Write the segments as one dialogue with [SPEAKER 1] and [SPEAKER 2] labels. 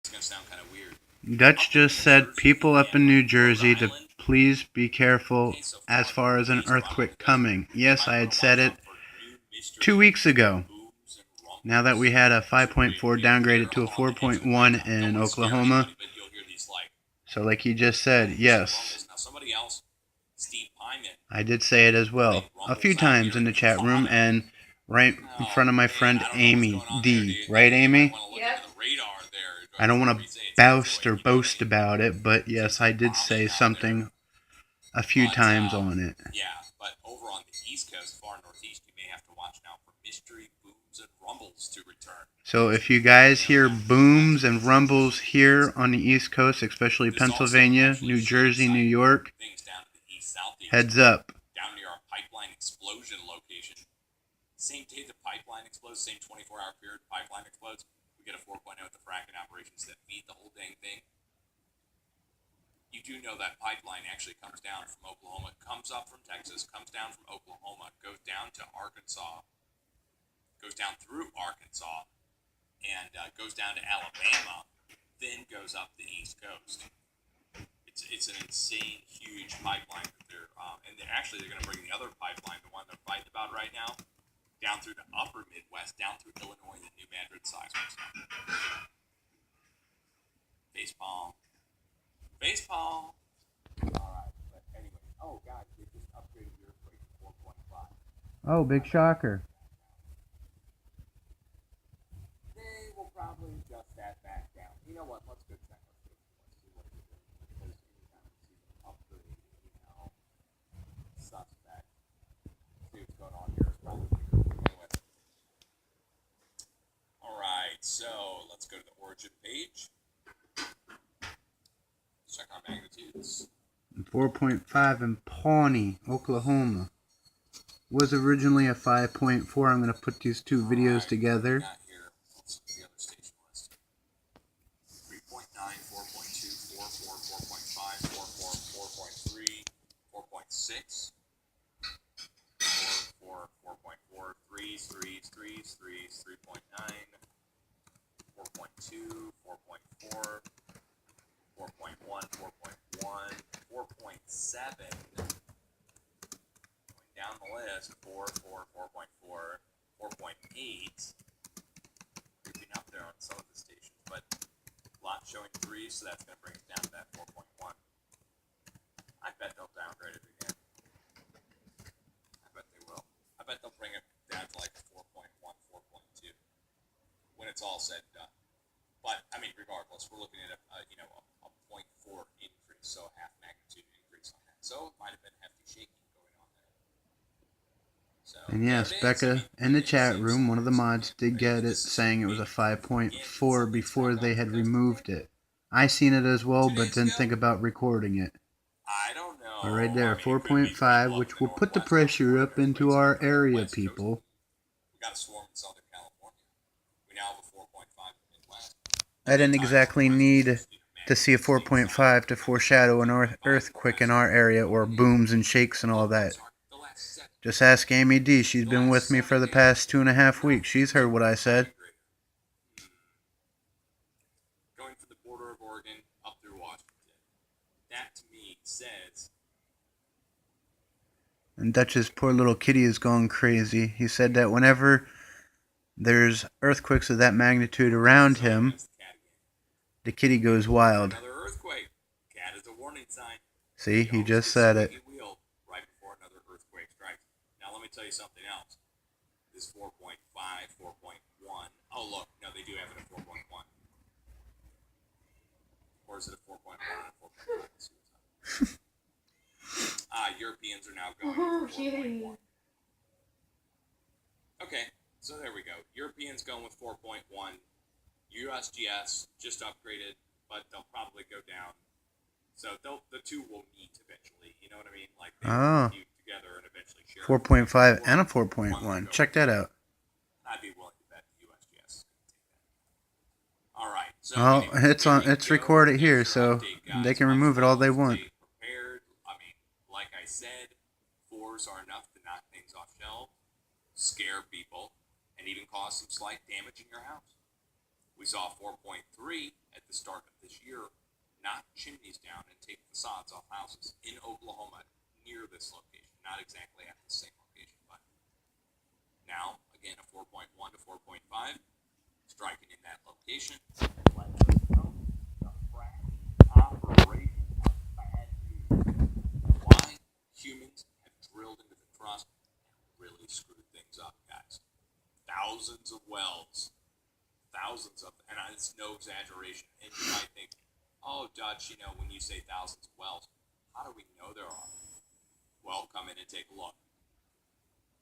[SPEAKER 1] going to sound kind of weird.
[SPEAKER 2] Dutch just said people up in New Jersey to please be careful as far as an earthquake coming. Yes, I had said it 2 weeks ago. Now that we had a 5.4 downgraded to a 4.1 in Oklahoma. So like he just said, yes. I did say it as well a few times in the chat room and right in front of my friend Aimee D. Right, Aimee?
[SPEAKER 3] Yep.
[SPEAKER 2] I don't want to boast about it, but yes, I did say something a few times on it.
[SPEAKER 1] Yeah, but over on the East Coast, far northeast, you may have to watch now for mystery booms and rumbles to return.
[SPEAKER 2] So if you guys hear booms and rumbles here on the East Coast, especially Pennsylvania, New Jersey, New York, heads up.
[SPEAKER 1] Down near our pipeline explosion location. Same day the pipeline explodes, same 24-hour period pipeline explodes, we get a 4.0 with the fracking operations that feed the whole dang thing. You do know that pipeline actually comes down from Oklahoma, comes up from Texas, comes down from Oklahoma, goes down to Arkansas, goes down through Arkansas, and goes down to Alabama, then goes up the East Coast. It's an insane, huge pipeline that they're they're going to bring the other pipeline, the one they're fighting about right now, down through the upper Midwest, down through Illinois, the New Madrid seismic stuff. Facepalm. Facepalm. Alright, but anyway. Oh, God, they just upgraded the earthquake to 4.5.
[SPEAKER 2] Oh, big shocker.
[SPEAKER 1] They will probably adjust that back down. You know what? Let's go check. Let's see what it is. Because anytime we see them upgrade, suspect. See what's going on here. It's probably anyway. Alright, so let's go to the origin page. Check our magnitudes.
[SPEAKER 2] 4.5 in Pawnee, Oklahoma. Was originally a 5.4. I'm going to put these two videos together.
[SPEAKER 1] Let's see the other station list. 3.9, 4.2, 4.4, 4.5, 4.4, 4.3, 4.6, 4.4, 4.4, 3s, 3s, 3s, 3s, 3.9, 4.2, 4.4, 4.1, 4.1, 4.7, going down the list, 4, 4, 4.4, 4.8, creeping up there on some of the stations, but a lot showing 3, so that's going to bring it down to that 4.1. I bet they'll downgrade it again. I bet they will. I bet they'll bring it down to like 4.1, 4.2 when it's all said and done. But, I mean, regardless, we're looking at a 0.4 increase, so half magnitude increase on that. So it might have been hefty shaking going on there. So,
[SPEAKER 2] and yes, Becca in the chat room, one of the mods did get it saying it was a 5.4 before they had removed it. I seen it as well, but didn't think about recording it.
[SPEAKER 1] I don't know.
[SPEAKER 2] But right there, 4.5, which will put the pressure up into our area, people.
[SPEAKER 1] We got a storm in Southern California. We now have a 4.5 in the Midwest.
[SPEAKER 2] I didn't exactly need to see a 4.5 to foreshadow an earthquake in our area or booms and shakes and all that. Just ask Aimee D. She's been with me for the past 2.5 weeks. She's heard what I said.
[SPEAKER 1] Going from the border of Oregon up through Washington. That to me says.
[SPEAKER 2] And Dutch's poor little kitty is going crazy. He said that whenever there's earthquakes of that magnitude around him, the kitty goes wild.
[SPEAKER 1] Another earthquake. Cat is a warning sign.
[SPEAKER 2] See, he just said it.
[SPEAKER 1] Right before another earthquake strikes. Now let me tell you something else. This 4.5, 4.1. Oh look, no, they do have it at 4.1. Or is it a 4.1 and a 4.5? Let's see what's up. Europeans are now going with 4.1. Okay, so there we go. Europeans going with 4.1. USGS just upgraded, but they'll probably go down. So the two will meet eventually. You know what I mean? Like they will meet together and eventually share.
[SPEAKER 2] 4.5 and a 4.1. Check that out.
[SPEAKER 1] I'd be willing to bet USGS is going to take that. All right. So
[SPEAKER 2] anyway, it's recorded here, so they can remove it all they want.
[SPEAKER 1] Prepared. I mean, like I said, 4s are enough to knock things off shelves, scare people, and even cause some slight damage in your house. We saw 4.3 at the start of this year knock chimneys down and take facades off houses in Oklahoma near this location. Not exactly at the same location, but now, again, a 4.1 to 4.5 striking in that location. Let us know the fracking operation of bad news. Why humans have drilled into the crust and really screwed things up, guys. Thousands of wells. Thousands of, and it's no exaggeration. And you might think, oh, Dutch, you know, when you say thousands of wells, how do we know there are? Well, come in and take a look.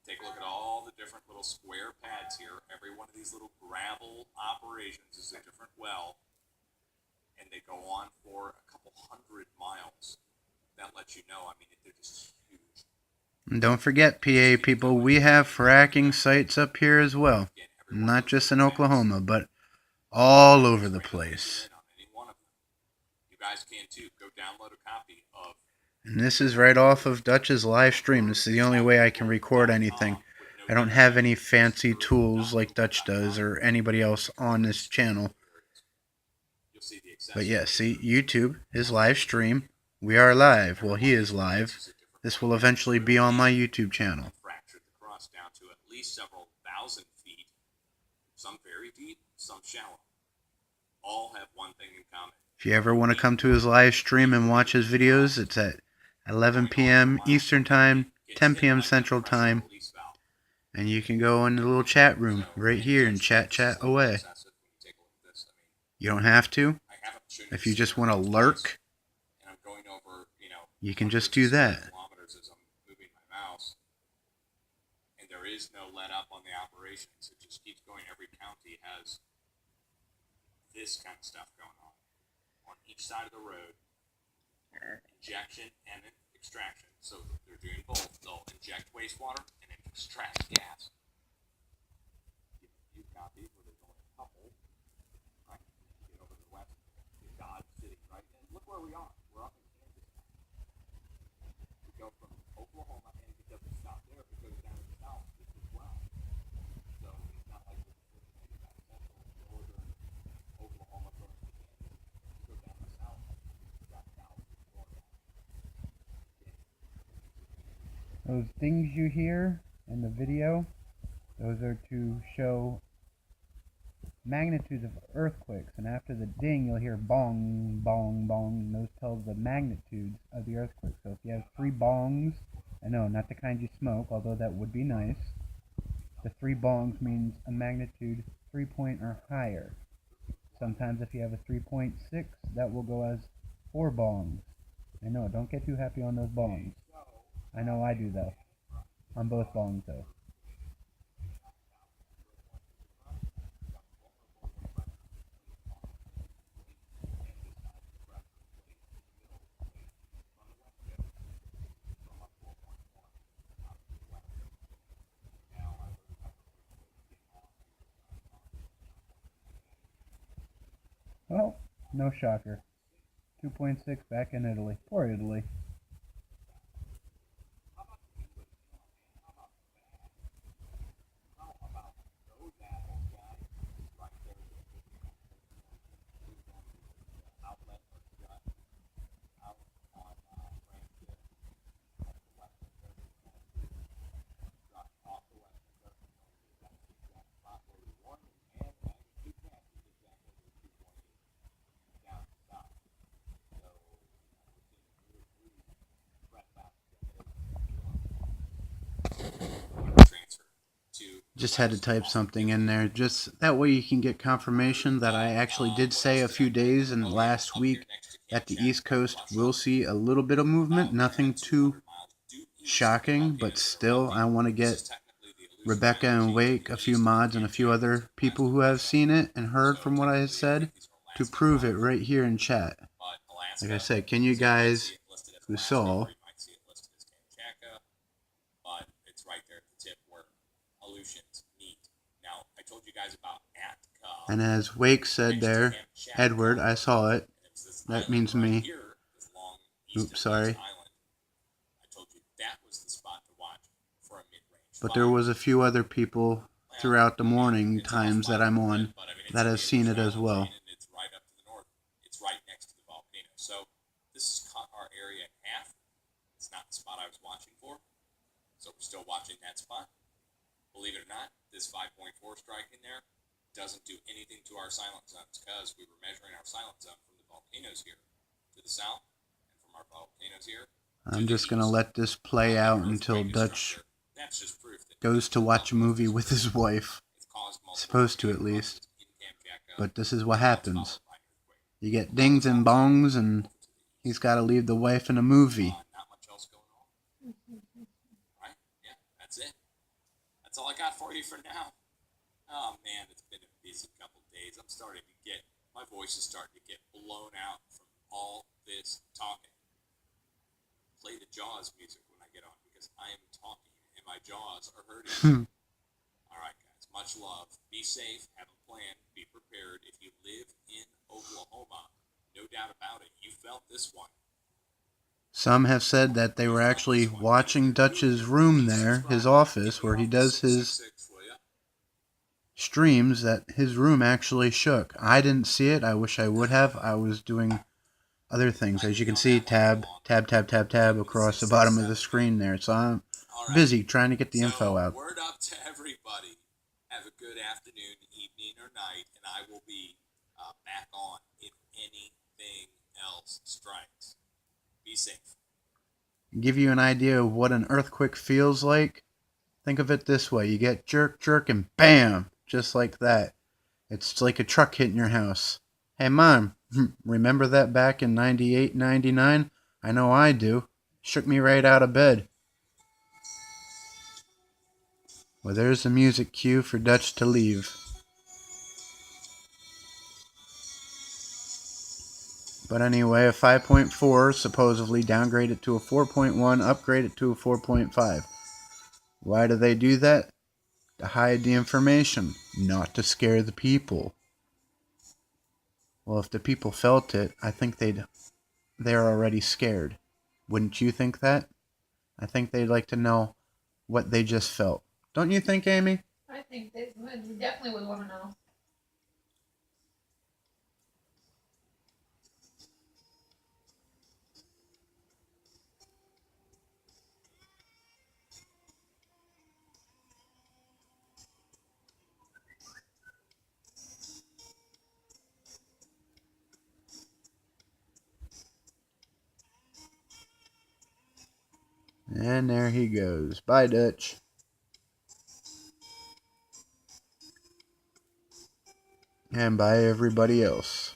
[SPEAKER 1] Take a look at all the different little square pads here. Every one of these little gravel operations is a different well, and they go on for a couple 100 miles. That lets you know, I mean, they're just huge.
[SPEAKER 2] And don't forget, PA people, we have fracking sites up here as well. Not just in Oklahoma, but all over the place.
[SPEAKER 1] You guys can too. Go download a copy of.
[SPEAKER 2] And this is right off of Dutch's live stream. This is the only way I can record anything. I don't have any fancy tools like Dutch does or anybody else on this channel. But yeah, see, YouTube, his live stream. We are live. Well, he is live. This will eventually be on my YouTube channel.
[SPEAKER 1] Fractured the crust down to at least several thousand feet. Some very deep, some shallow. All have one thing in common.
[SPEAKER 2] If you ever want to come to his live stream and watch his videos, it's at 11 p.m. Eastern Time, 10 p.m. Central Time. And you can go in the little chat room right here and chat away. You don't have to. If you just want to lurk, you can just do that.
[SPEAKER 1] And there is no let up on the operations. It just keeps going. Every county has this kind of stuff going on each side of the road. Injection and extraction. So they're doing both. They'll inject wastewater and extract gas. You've got these where there's only a couple. Right? You get over to the west, to Dodge City, right? And look where we are. We're up in Kansas. We go from Oklahoma, and it doesn't stop there. If it goes down to the south, just as well. So it's not like we're maybe about central, northern Oklahoma going to Kansas. Go down the south.
[SPEAKER 2] Those things you hear in the video, those are to show magnitudes of earthquakes. And after the ding, you'll hear bong, bong, bong. Those tell the magnitudes of the earthquake. So if you have 3 bongs, I know, not the kind you smoke, although that would be nice. The 3 bongs means a magnitude 3 point or higher. Sometimes if you have a 3.6, that will go as 4 bongs. I know, don't get too happy on those bongs. I know I do, though. On both bongs, though. Well, no shocker. 2.6 back in Italy. Poor Italy. Just had to type something in there, just that way you can get confirmation that I actually did say a few days in the last week that the East Coast will see a little bit of movement. Nothing too shocking, but still I want to get Rebecca and Wake, a few mods, and a few other people who have seen it and heard from what I said to prove it right here in chat. Like I said, can you guys who saw... And as Wake said there, Edward, I saw it. That means me. Oops, sorry. But there was a few other people throughout the morning times that I'm on that has seen it as well.
[SPEAKER 1] And it's right up to the north. It's right next to the volcano. So this has cut our area in half. It's not the spot I was watching for. So we're still watching that spot. Believe it or not, this 5.4 strike in there doesn't do anything to our silent zones because we were measuring our silent zone from the volcanoes here to the south and from our volcanoes here.
[SPEAKER 2] I'm just going to let this play out until Dutch goes to watch a movie with his wife. Supposed to, at least. But this is what happens. You get dings and bongs, and he's got to leave the wife in a movie.
[SPEAKER 1] Not much else going on. Right? Yeah, that's it. That's all I got for you for now. Oh man, it's been a busy couple days. I'm starting to get, my voice is starting to get blown out from all this talking. Play the Jaws music when I get on because I am talking and my jaws are hurting. Alright guys, much love. Be safe, have a plan, be prepared. If you live in Oklahoma, no doubt about it, you felt this one.
[SPEAKER 2] Some have said that they were actually watching Dutch's room there, his office, where he does his streams, that his room actually shook. I didn't see it. I wish I would have. I was doing other things. As you can see, tab across the bottom of the screen there. So I'm busy trying to get the info out.
[SPEAKER 1] Word up to everybody. Have a good afternoon, evening, or night, and I will be back on if anything else strikes. Be safe.
[SPEAKER 2] Give you an idea of what an earthquake feels like. Think of it this way. You get jerk, and bam! Just like that. It's like a truck hitting your house. Hey, Mom, remember that back in 98, 99? I know I do. Shook me right out of bed. Well, there's the music cue for Dutch to leave. But anyway, a 5.4 supposedly downgraded to a 4.1, upgraded to a 4.5. Why do they do that? To hide the information, not to scare the people. Well, if the people felt it, I think they're already scared. Wouldn't you think that? I think they'd like to know what they just felt. Don't you think, Aimee?
[SPEAKER 3] I think they definitely would want to know.
[SPEAKER 2] And there he goes. Bye, Dutch. And bye, everybody else.